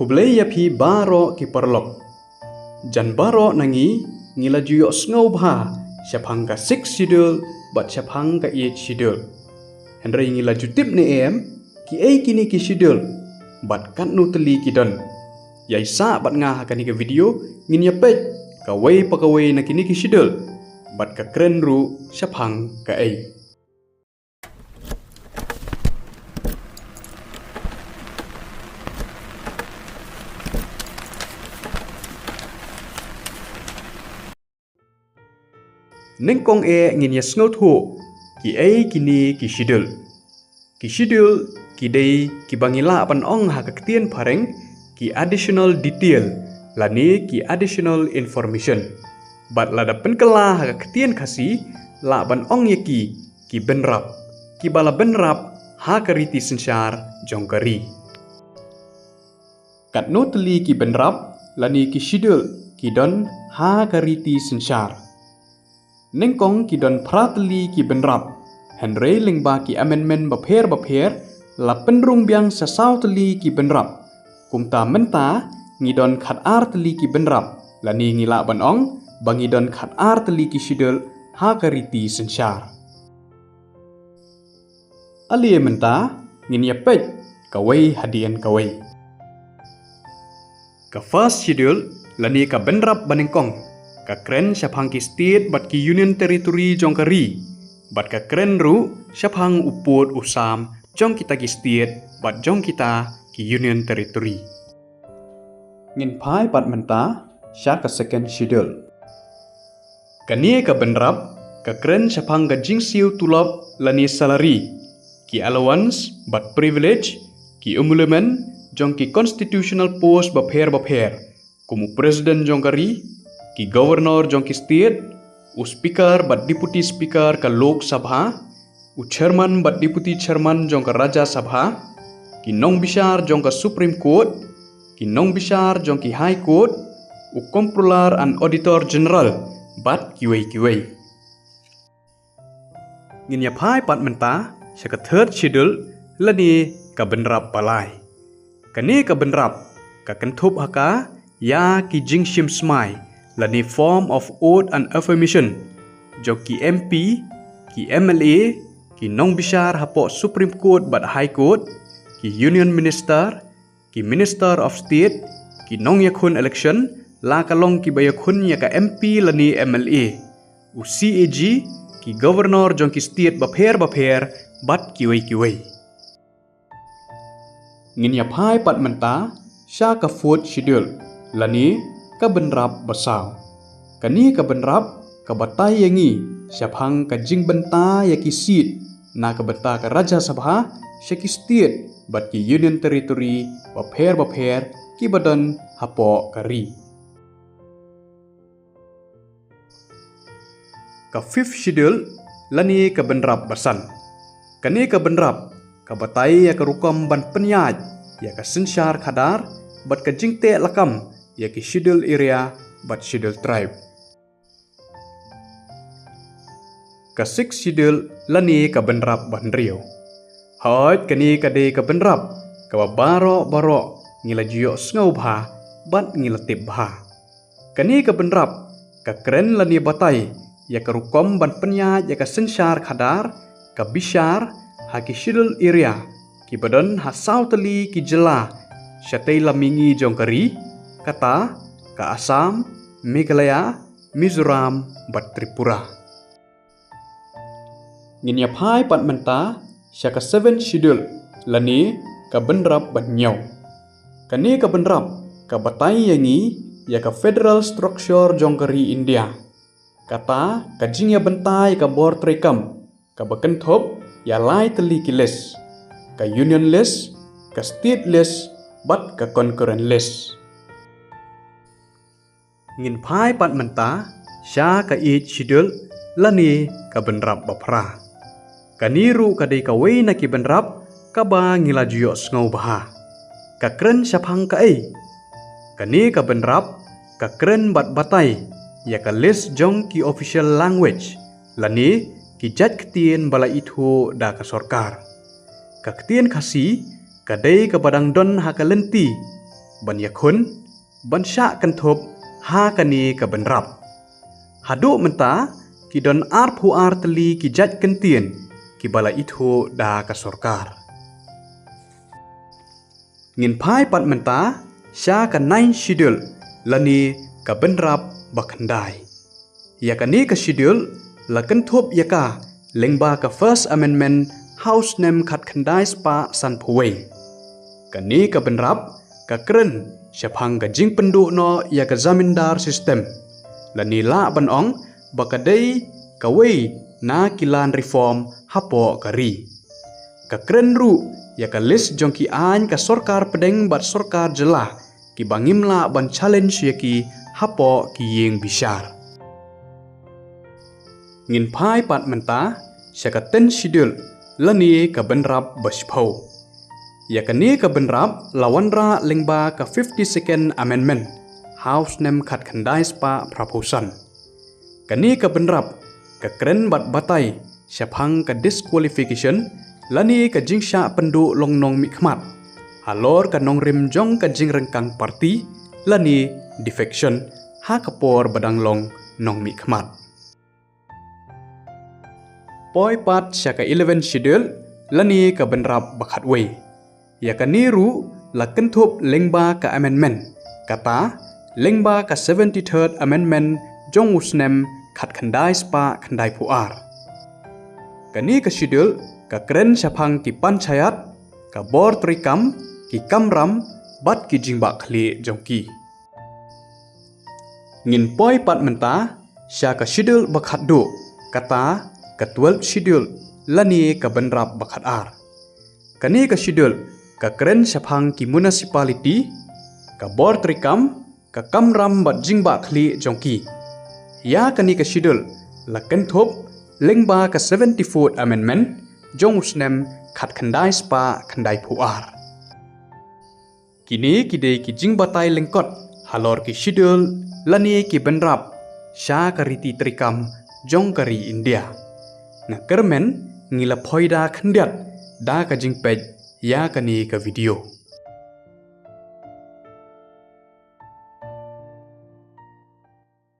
Kublai yapi baro ki perlok. Jan baro nangi ngila juyo sngau bha syapang ka 6 sidul bat syapang ka 8 sidul. Henry ngila jutip ne ki ai kini ki sidul bat kan nu teli ki don. Yai sa bat ngah ka ni ke video ngin ya pej ka wei pakawei na kini ki sidul bat ka kren ru syapang ka ai. Nengkong ngin ya sngot ho ki ai kini ki sidul. Ki sidul ki dei ki bangila pan ong ha ka ktien pareng ki additional detail lani ki additional information. Bat lada penkela ha ka ktien kasi la ban ong ya ki benrap. Ki bala benrap ha ka riti sensyar jongkari. Kat no teli ki benrap lani ki sidul ki don ha ka riti sensyar. Nengkong ki don prateli ki benrap. Henry lingba ki amendment bapher la penrung biang sasau teli ki benrap. Kumta menta ngidon khat ar teli ki benrap. Lani ngila banong bangidon khat ar teli ki sidul ha kariti sensyar. Ali menta ngin ya pej kawai hadian kawai. Ka first sidul lani ka benrap banengkong. Ka kren syapang ki state bat ki union territory jongkari. Bat ka kren ru syapang uput usam jong kita ki state bat jong kita ki union territory. Ngin pai bat menta sya ka second schedule. Kani ka benrap ka kren syapang ka jingsiu tulop lani salary ki allowance bat privilege ki emolument jong ki constitutional post bapher kumu presiden jongkari ki governor jong ki state, u speaker bat deputy speaker ka lok sabha, u chairman bat deputy chairman jong ka raja sabha, ki nong bishar jong ka supreme court, ki nong bishar jong ki high court, u comptroller and auditor general bat kiwei. Ngin ya pai pat menta sya ka third schedule lani ka benrap balai. Kani ka benrap ka kentup haka ya ki jingshim smai lani form of oath and affirmation jo ki MP, ki MLA, ki nong bishar hapo Supreme Court bat High Court, ki Union Minister, ki Minister of State, ki nong yakun election, la kalong ki bayakun ya ka MP lani MLA, u CAG, ki Governor jong ki state bapher bat kiwei. Ngin ya pai pat menta sya ka fourth schedule lani ka benrap basau. Kani ka benrap ka batai yangi syapang ka jing benta ya ki seat na ka benta ka raja sabha sya ki state bat ki union territory bapher ki badan hapo kari. Ka fifth schedule lani ka benrap basan. Kani ka benrap ka batai ya ka rukam ban penyaj ya ka sensyar khadar bat ka jingte lakam ya ki schedule area bat schedule tribe. Ka 6 schedule lani ka benrap banrio. Hoj kani ka de ka benrap ka baro ngila jiyo sngaw bha bat ngila tip bha. Kani ka benrap ka kren lani batai ya ka rukom ban penya ya ka sensyar khadar ka bishar ha ki schedule area ki badan ha sauteli ki jela syatei lamingi jongkari kata ka Assam, Meghalaya, Mizoram, bat Tripura. Ngin ya pai pat menta sya ka 7 schedule lani ka benrap bat nyau. Kani ka benrap ka batai yangi ya ka federal structure jongkari India. Kata ka jing ya bentai ka bor trekam ka bakentop ya lai teli ki list, ka union list, ka state list, bat ka concurrent list. Ngin pai pat menta sya ka 8 schedule lani ka benrap bapra. Kaniru ka dei ka wei na ki benrap ka ba ngila juyo sngaw bha. Ka kren syapang ka ai. Kani ka benrap ka kren bat batai ya ka list jong ki official language lani ki jat ktien bala itho da ka sorkar. Ka ktien kasi kadai ka badang don ha ka lenti บัญญคุณบัญชากันทบหากันนีกับบันรับหาดูมันตากิดอนอาร์ผู้อาร์ตลีกิจัดกันเตียนกิบาลาอิโทดากสรการเงินพายปัดมันตาชากันไนชิดลละนีกับบันรับบักขันได้ยากันนี้กับชิดลละกันทบยากาเล็งบากับ First Amendment House Name ขัดขันได้สปาสันพูเวกันนี้กับบันรับกับกระนเฉพังกับจิงปันดูนอยากับจามินดาร์ซิสเต็มและนี่ละบันองบักได้กับเวนากิลานรีฟอร์มฮับปอกะรีกับกระนรู้ยากับลิสจงกีอานกับสรการประเด็งบัดสรการเจล่ากิบังิมละบัน challenge ยากีฮับปอกีเยงบิชาร์เงินพายปัดมันตาชะกะเต้นชิดลและนี่กับบันรับบัชพาวยากันนี้กับบันรับลาวันราเล็งบากับ 52nd Amendment House Name ขัดขันได้สปาพระผู้สันกันนี้กับบันรับกับเกรนบัดบัตไตเฉพังกับ disqualification และนี่กับจิงชาปันดูลงนองมิขมัดฮัลโหลกับนองริมจงกับจิงรังกังปาร์ตี้และนี่ defection หากปอร์บัดังลงนองมิขมัดปอยปัดชะกับ 11 schedule และนี่กับบันรับบักขัดเวยยากันนี้รู้หลักกันทบเล็งบากับ amendment กตาเล็งบากับ 73rd amendment จงอุสเนมขัดขันได้สปาขันได้ผู้อาร์กันนี้กับ schedule กับเกรนชะพังกิปันชัยัดกับบอร์ตริกัมกิกัมรัมบัดกิจิงบักขลีจงกีเงินปอยปัดมันตาชากับ schedule บักขัดดูกตากับ 12 schedule และนี่กับบันรับบักขัดอาร์กันนี้กับ schedule กับเกรนชะพังกิ municipality กับบอร์ตริกัมกับกัมรัมบัดจิงบักขลีจงกียากันนี้กับ schedule หลักกันทบเล็งบากับ 74th amendment จงอุสเนมขัดขันได้สปาขันได้ผู้อาร์กินี้กิเดกิจิงบัตไตเล็งกอดฮัลโหลกิชิดลและนี่กิบันรับชากริติตริกัมจงกรีอินเดียนักเกอร์เมนงิลพอยดาขันเดียดดากจิงเป็ดยากันนี้กับวิดีโอ